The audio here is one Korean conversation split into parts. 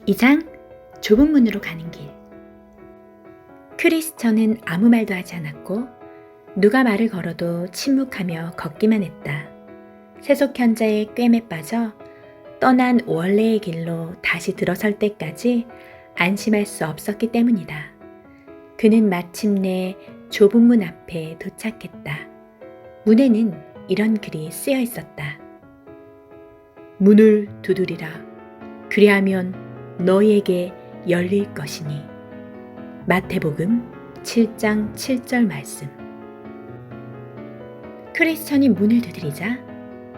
2장 좁은 문으로 가는 길. 크리스천은 아무 말도 하지 않았고 누가 말을 걸어도 침묵하며 걷기만 했다. 세속현자의 꿰매 빠져 떠난 원래의 길로 다시 들어설 때까지 안심할 수 없었기 때문이다. 그는 마침내 좁은 문 앞에 도착했다. 문에는 이런 글이 쓰여 있었다. 문을 두드리라. 그리하면 너희에게 열릴 것이니. 마태복음 7장 7절 말씀. 크리스천이 문을 두드리자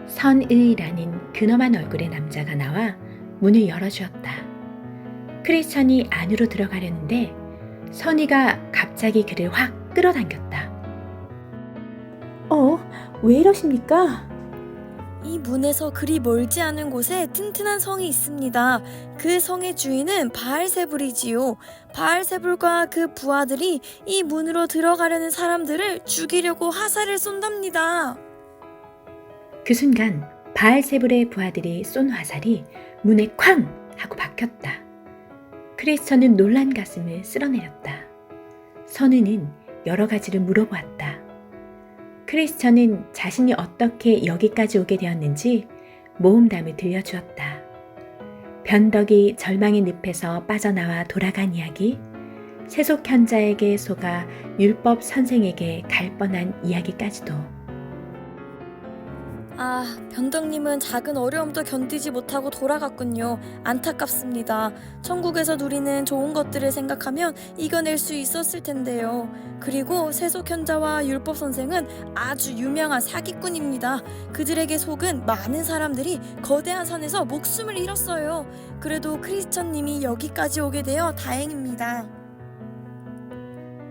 선의라는 근엄한 얼굴의 남자가 나와 문을 열어주었다. 크리스천이 안으로 들어가려는데 선의가 갑자기 그를 확 끌어당겼다. 왜 이러십니까? 이 문에서 그리 멀지 않은 곳에 튼튼한 성이 있습니다. 그 성의 주인은 바알세불이지요. 바알세불과 그 부하들이 이 문으로 들어가려는 사람들을 죽이려고 화살을 쏜답니다. 그 순간 바알세불의 부하들이 쏜 화살이 문에 쾅 하고 박혔다. 크리스천은 놀란 가슴을 쓸어내렸다. 선우는 여러 가지를 물어보았다. 크리스천은 자신이 어떻게 여기까지 오게 되었는지 모험담을 들려주었다. 변덕이 절망의 늪에서 빠져나와 돌아간 이야기, 세속현자에게 속아 율법 선생에게 갈 뻔한 이야기까지도. 변덕님은 작은 어려움도 견디지 못하고 돌아갔군요. 안타깝습니다. 천국에서 누리는 좋은 것들을 생각하면 이겨낼 수 있었을 텐데요. 그리고 세속현자와 율법 선생은 아주 유명한 사기꾼입니다. 그들에게 속은 많은 사람들이 거대한 산에서 목숨을 잃었어요. 그래도 크리스천님이 여기까지 오게 되어 다행입니다.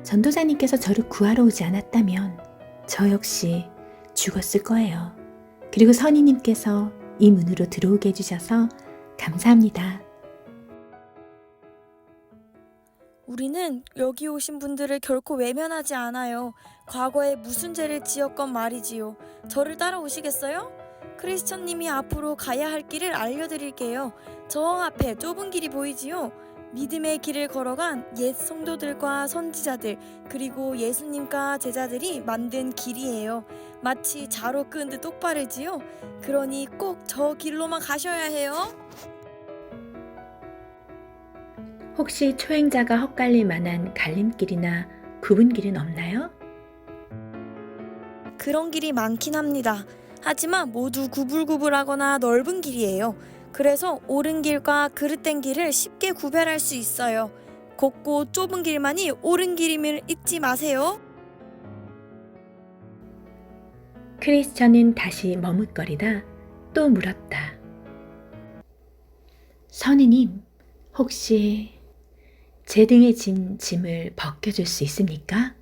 전도사님께서 저를 구하러 오지 않았다면 저 역시 죽었을 거예요. 그리고 선희님께서 이 문으로 들어오게 해주셔서 감사합니다. 우리는 여기 오신 분들을 결코 외면하지 않아요. 과거에 무슨 죄를 지었건 말이지요. 저를 따라오시겠어요? 크리스천님이 앞으로 가야 할 길을 알려드릴게요. 저 앞에 좁은 길이 보이지요? 믿음의 길을 걸어간 옛 성도들과 선지자들, 그리고 예수님과 제자들이 만든 길이에요. 마치 자로 끈 듯 똑바르지요? 그러니 꼭 저 길로만 가셔야 해요. 혹시 초행자가 헛갈릴 만한 갈림길이나 굽은 길은 없나요? 그런 길이 많긴 합니다. 하지만 모두 구불구불하거나 넓은 길이에요. 그래서 옳은 길과 그릇된 길을 쉽게 구별할 수 있어요. 곱고 좁은 길만이 옳은 길임을 잊지 마세요. 크리스천은 다시 머뭇거리다 또 물었다. 선우님, 혹시 제 등에 진 짐을 벗겨줄 수 있습니까?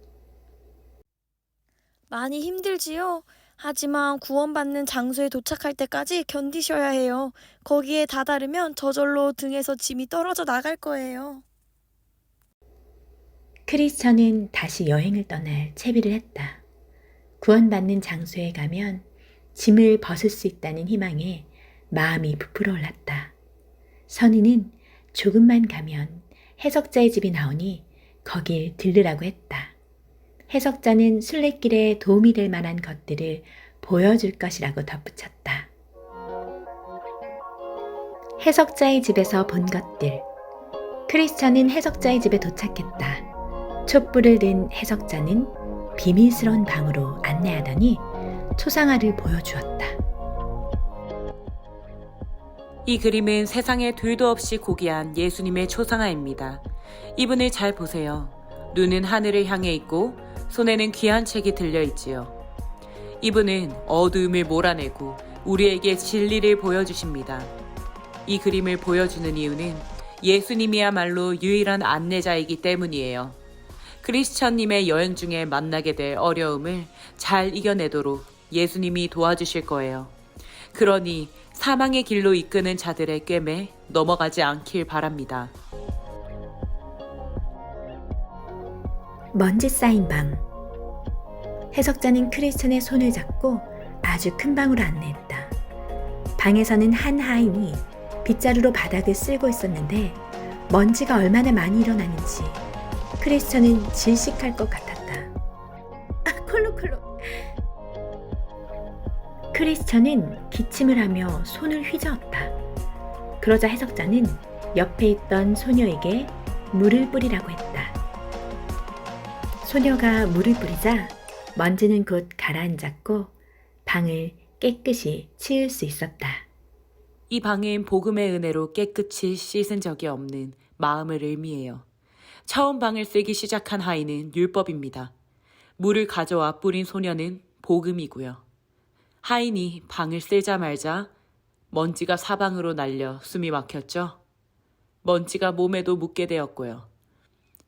많이 힘들지요? 하지만 구원받는 장소에 도착할 때까지 견디셔야 해요. 거기에 다다르면 저절로 등에서 짐이 떨어져 나갈 거예요. 크리스천은 다시 여행을 떠날 채비를 했다. 구원받는 장소에 가면 짐을 벗을 수 있다는 희망에 마음이 부풀어 올랐다. 선우는 조금만 가면 해석자의 집이 나오니 거길 들르라고 했다. 해석자는 순례길에 도움이 될 만한 것들을 보여줄 것이라고 덧붙였다. 해석자의 집에서 본 것들. 크리스천은 해석자의 집에 도착했다. 촛불을 든 해석자는 비밀스러운 방으로 안내하더니 초상화를 보여주었다. 이 그림은 세상에 둘도 없이 고귀한 예수님의 초상화입니다. 이분을 잘 보세요. 눈은 하늘을 향해 있고 손에는 귀한 책이 들려있지요. 이분은 어두움을 몰아내고 우리에게 진리를 보여주십니다. 이 그림을 보여주는 이유는 예수님이야말로 유일한 안내자이기 때문이에요. 크리스천님의 여행 중에 만나게 될 어려움을 잘 이겨내도록 예수님이 도와주실 거예요. 그러니 사망의 길로 이끄는 자들의 꿰매 넘어가지 않길 바랍니다. 먼지 쌓인 방. 해석자는 크리스천의 손을 잡고 아주 큰 방으로 안내했다. 방에서는 한 하인이 빗자루로 바닥을 쓸고 있었는데 먼지가 얼마나 많이 일어나는지 크리스천은 질식할 것 같았다. 콜록콜록. 크리스천은 기침을 하며 손을 휘저었다. 그러자 해석자는 옆에 있던 소녀에게 물을 뿌리라고 했다. 소녀가 물을 뿌리자 먼지는 곧 가라앉았고 방을 깨끗이 치울 수 있었다. 이 방은 복음의 은혜로 깨끗이 씻은 적이 없는 마음을 의미해요. 처음 방을 쓰기 시작한 하인은 율법입니다. 물을 가져와 뿌린 소녀는 복음이고요. 하인이 방을 쓸자말자 먼지가 사방으로 날려 숨이 막혔죠. 먼지가 몸에도 묻게 되었고요.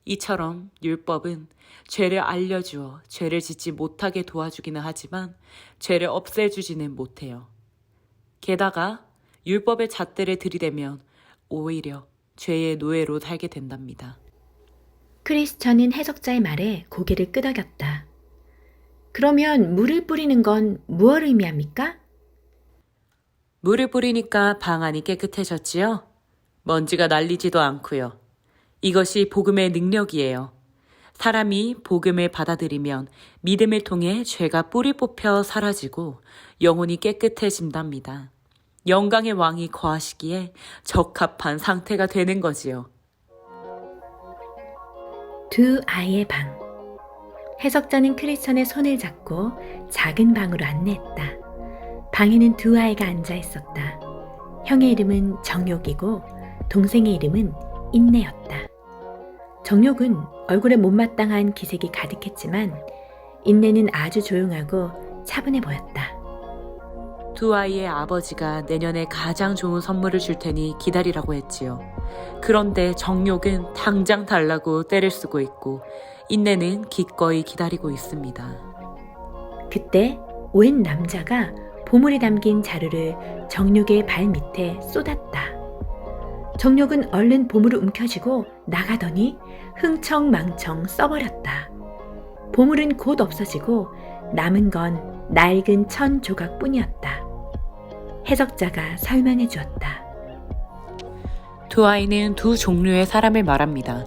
이처럼 율법은 죄를 알려주어 죄를 짓지 못하게 도와주기는 하지만 죄를 없애주지는 못해요. 게다가 율법의 잣대를 들이대면 오히려 죄의 노예로 살게 된답니다. 크리스천은 해석자의 말에 고개를 끄덕였다. 그러면 물을 뿌리는 건 무엇을 의미합니까? 물을 뿌리니까 방 안이 깨끗해졌지요? 먼지가 날리지도 않고요. 이것이 복음의 능력이에요. 사람이 복음을 받아들이면 믿음을 통해 죄가 뿌리 뽑혀 사라지고 영혼이 깨끗해진답니다. 영광의 왕이 거하시기에 적합한 상태가 되는 거지요. 두 아이의 방. 해석자는 크리스천의 손을 잡고 작은 방으로 안내했다. 방에는 두 아이가 앉아 있었다. 형의 이름은 정욕이고 동생의 이름은 인내였다. 정욕은 얼굴에 못마땅한 기색이 가득했지만 인내는 아주 조용하고 차분해 보였다. 두 아이의 아버지가 내년에 가장 좋은 선물을 줄 테니 기다리라고 했지요. 그런데 정욕은 당장 달라고 떼를 쓰고 있고 인내는 기꺼이 기다리고 있습니다. 그때 웬 남자가 보물이 담긴 자루를 정욕의 발 밑에 쏟았다. 정욕은 얼른 보물을 움켜쥐고 나가더니 흥청망청 써버렸다. 보물은 곧 없어지고 남은 건 낡은 천 조각뿐이었다. 해석자가 설명해 주었다. 두 아이는 두 종류의 사람을 말합니다.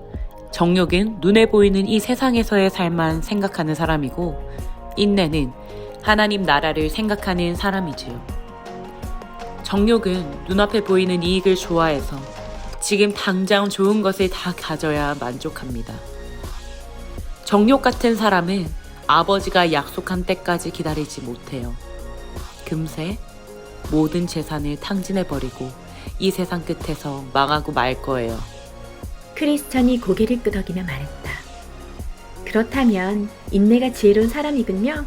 정욕은 눈에 보이는 이 세상에서의 삶만 생각하는 사람이고 인내는 하나님 나라를 생각하는 사람이지요. 정욕은 눈앞에 보이는 이익을 좋아해서 지금 당장 좋은 것을 다 가져야 만족합니다. 정욕 같은 사람은 아버지가 약속한 때까지 기다리지 못해요. 금세 모든 재산을 탕진해버리고 이 세상 끝에서 망하고 말 거예요. 크리스천이 고개를 끄덕이며 말했다. 그렇다면 인내가 지혜로운 사람이군요.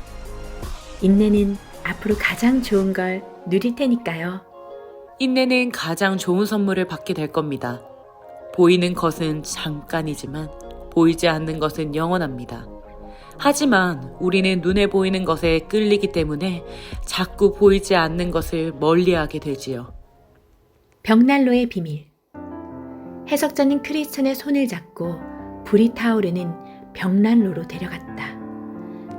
인내는 앞으로 가장 좋은 걸 누릴 테니까요. 인내는 가장 좋은 선물을 받게 될 겁니다. 보이는 것은 잠깐이지만 보이지 않는 것은 영원합니다. 하지만 우리는 눈에 보이는 것에 끌리기 때문에 자꾸 보이지 않는 것을 멀리하게 되지요. 벽난로의 비밀. 해석자는 크리스천의 손을 잡고 불이 타오르는 벽난로로 데려갔다.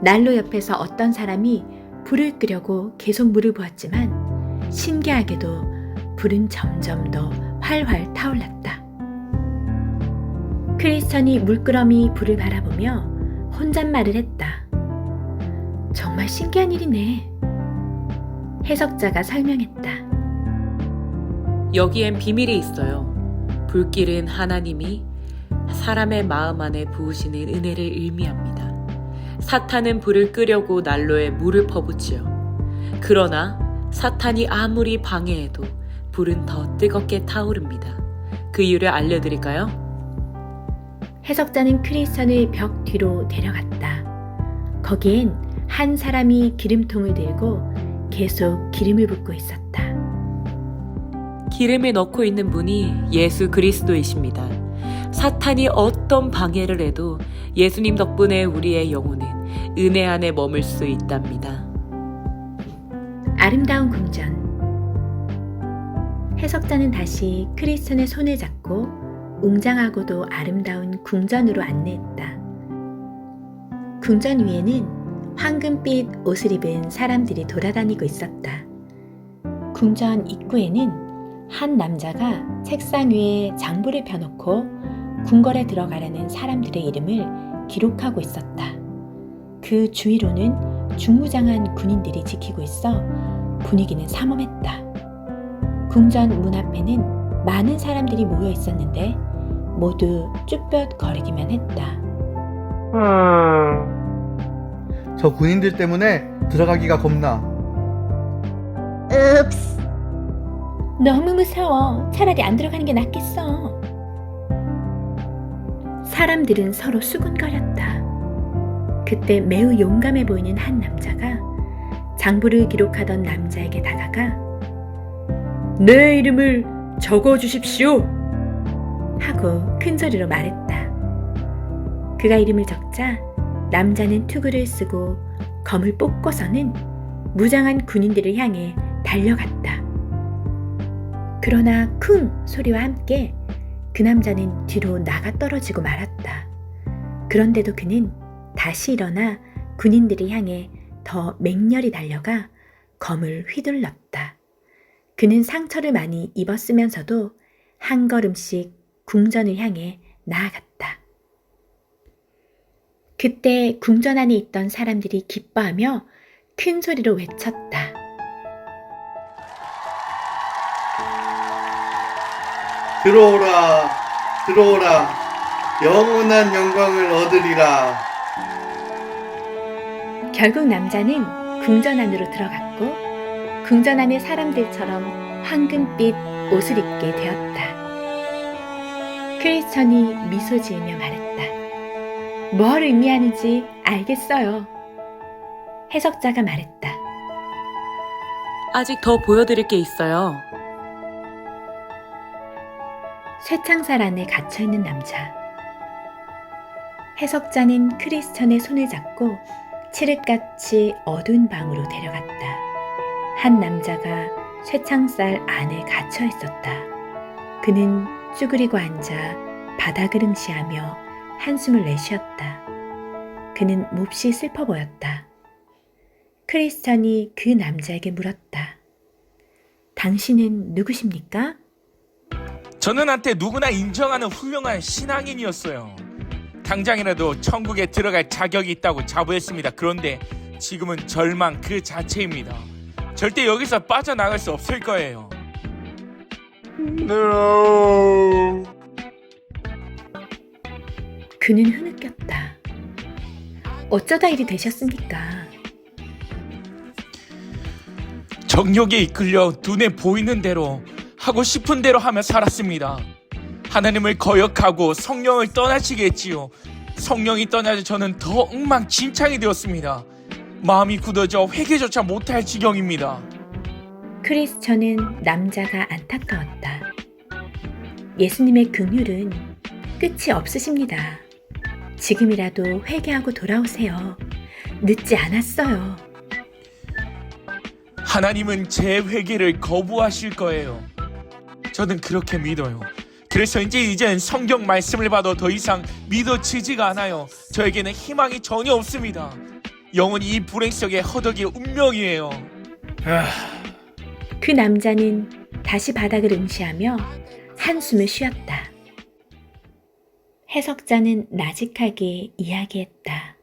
난로 옆에서 어떤 사람이 불을 끄려고 계속 물을 부었지만 신기하게도 불은 점점 더 활활 타올랐다. 크리스천이 물끄러미 불을 바라보며 혼잣말을 했다. 정말 신기한 일이네. 해석자가 설명했다. 여기엔 비밀이 있어요. 불길은 하나님이 사람의 마음 안에 부으시는 은혜를 의미합니다. 사탄은 불을 끄려고 난로에 물을 퍼붓지요. 그러나 사탄이 아무리 방해해도 불은 더 뜨겁게 타오릅니다. 그 이유를 알려드릴까요? 해석자는 크리스천을 벽 뒤로 데려갔다. 거기엔 한 사람이 기름통을 들고 계속 기름을 붓고 있었다. 기름을 넣고 있는 분이 예수 그리스도이십니다. 사탄이 어떤 방해를 해도 예수님 덕분에 우리의 영혼은 은혜 안에 머물 수 있답니다. 아름다운 궁전. 해석자는 다시 크리스천의 손을 잡고 웅장하고도 아름다운 궁전으로 안내했다. 궁전 위에는 황금빛 옷을 입은 사람들이 돌아다니고 있었다. 궁전 입구에는 한 남자가 책상 위에 장부를 펴놓고 궁궐에 들어가려는 사람들의 이름을 기록하고 있었다. 그 주위로는 중무장한 군인들이 지키고 있어 분위기는 삼엄했다. 궁전 문 앞에는 많은 사람들이 모여 있었는데 모두 쭈뼛거리기만 했다. 저 군인들 때문에 들어가기가 겁나. 읍스. 너무 무서워. 차라리 안 들어가는 게 낫겠어. 사람들은 서로 수군거렸다. 그때 매우 용감해 보이는 한 남자가 장부를 기록하던 남자에게 다가가 내 이름을 적어주십시오 하고 큰 소리로 말했다. 그가 이름을 적자 남자는 투구를 쓰고 검을 뽑고서는 무장한 군인들을 향해 달려갔다. 그러나 쿵 소리와 함께 그 남자는 뒤로 나가 떨어지고 말았다. 그런데도 그는 다시 일어나 군인들을 향해 더 맹렬히 달려가 검을 휘둘렀다. 그는 상처를 많이 입었으면서도 한 걸음씩 궁전을 향해 나아갔다. 그때 궁전 안에 있던 사람들이 기뻐하며 큰 소리로 외쳤다. 들어오라, 들어오라. 영원한 영광을 얻으리라. 결국 남자는 궁전 안으로 들어갔고 궁전 안의 사람들처럼 황금빛 옷을 입게 되었다. 크리스천이 미소 지으며 말했다. 뭘 의미하는지 알겠어요. 해석자가 말했다. 아직 더 보여드릴 게 있어요. 쇠창살 안에 갇혀있는 남자. 해석자는 크리스천의 손을 잡고 칠흑같이 어두운 방으로 데려갔다. 한 남자가 쇠창살 안에 갇혀 있었다. 그는 쭈그리고 앉아 바닥을 응시하며 한숨을 내쉬었다. 그는 몹시 슬퍼 보였다. 크리스천이 그 남자에게 물었다. 당신은 누구십니까? 저는 한때 누구나 인정하는 훌륭한 신앙인이었어요. 당장이라도 천국에 들어갈 자격이 있다고 자부했습니다. 그런데 지금은 절망 그 자체입니다. 절대 여기서 빠져나갈 수 없을 거예요. 그는 흐느꼈다. 어쩌다 일이 되셨습니까? 정욕에 이끌려 눈에 보이는 대로 하고 싶은 대로 하며 살았습니다. 하나님을 거역하고 성령을 떠나시게 했지요. 성령이 떠나자 저는 더 엉망진창이 되었습니다. 마음이 굳어져 회개조차 못할 지경입니다. 크리스천은 남자가 안타까웠다. 예수님의 긍휼은 끝이 없으십니다. 지금이라도 회개하고 돌아오세요. 늦지 않았어요. 하나님은 제 회개를 거부하실 거예요. 저는 그렇게 믿어요. 그래서 이젠 성경 말씀을 봐도 더 이상 믿어지지가 않아요. 저에게는 희망이 전혀 없습니다. 영원히 이 불행 속에 허덕일 운명이에요. 그 남자는 다시 바닥을 응시하며 한숨을 쉬었다. 해석자는 나직하게 이야기했다.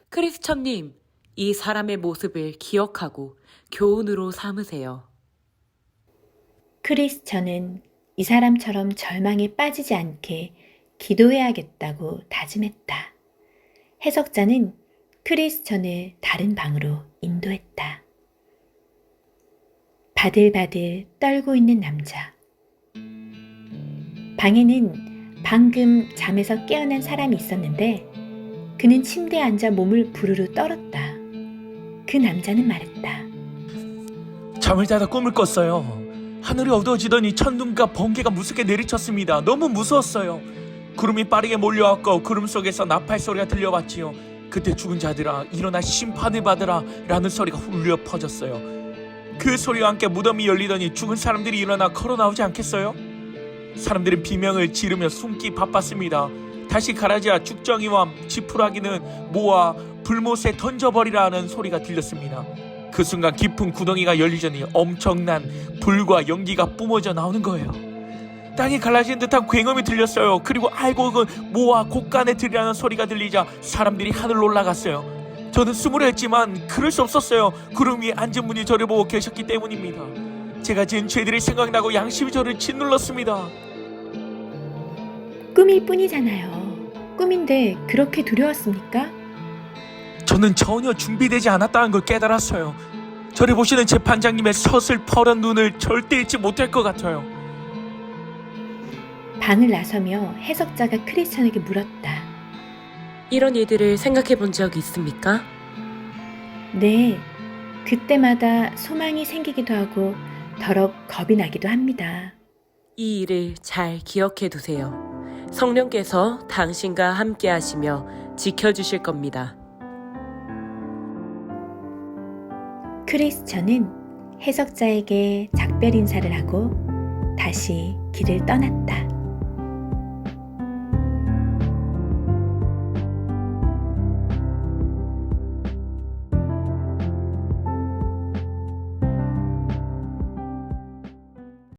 크리스천님, 이 사람의 모습을 기억하고 교훈으로 삼으세요. 크리스천은 이 사람처럼 절망에 빠지지 않게 기도해야겠다고 다짐했다. 해석자는 크리스천을 다른 방으로 인도했다. 바들바들 떨고 있는 남자. 방에는 방금 잠에서 깨어난 사람이 있었는데 그는 침대에 앉아 몸을 부르르 떨었다. 그 남자는 말했다. 잠을 자다 꿈을 꿨어요. 하늘이 어두워지더니 천둥과 번개가 무섭게 내리쳤습니다. 너무 무서웠어요. 구름이 빠르게 몰려왔고 구름 속에서 나팔 소리가 들려왔지요. 그때 죽은 자들아 일어나 심판을 받으라 라는 소리가 울려 퍼졌어요. 그 소리와 함께 무덤이 열리더니 죽은 사람들이 일어나 걸어 나오지 않겠어요? 사람들은 비명을 지르며 숨기 바빴습니다. 다시 가라지와 죽정이와 지푸라기는 모아 불못에 던져버리라는 소리가 들렸습니다. 그 그 순간 깊은 구덩이가 열리더니 엄청난 불과 연기가 뿜어져 나오는 거예요. 땅이 갈라진 듯한 굉음이 들렸어요. 그리고 알고 그 모아 곡간에 들이라는 소리가 들리자 사람들이 하늘로 올라갔어요. 저는 숨을 했지만 그럴 수 없었어요. 구름 위에 앉은 분이 저를 보고 계셨기 때문입니다. 제가 지은 죄들이 생각나고 양심이 저를 짓눌렀습니다. 꿈일 뿐이잖아요. 꿈인데 그렇게 두려웠습니까? 저는 전혀 준비되지 않았다는 걸 깨달았어요. 저를 보시는 재판장님의 서슬퍼런 눈을 절대 잊지 못할 것 같아요. 방을 나서며 해석자가 크리스천에게 물었다. 이런 일들을 생각해 본 적 있습니까? 네, 그때마다 소망이 생기기도 하고 더럽 겁이 나기도 합니다. 이 일을 잘 기억해 두세요. 성령께서 당신과 함께 하시며 지켜주실 겁니다. 크리스천은 해석자에게 작별 인사를 하고 다시 길을 떠났다.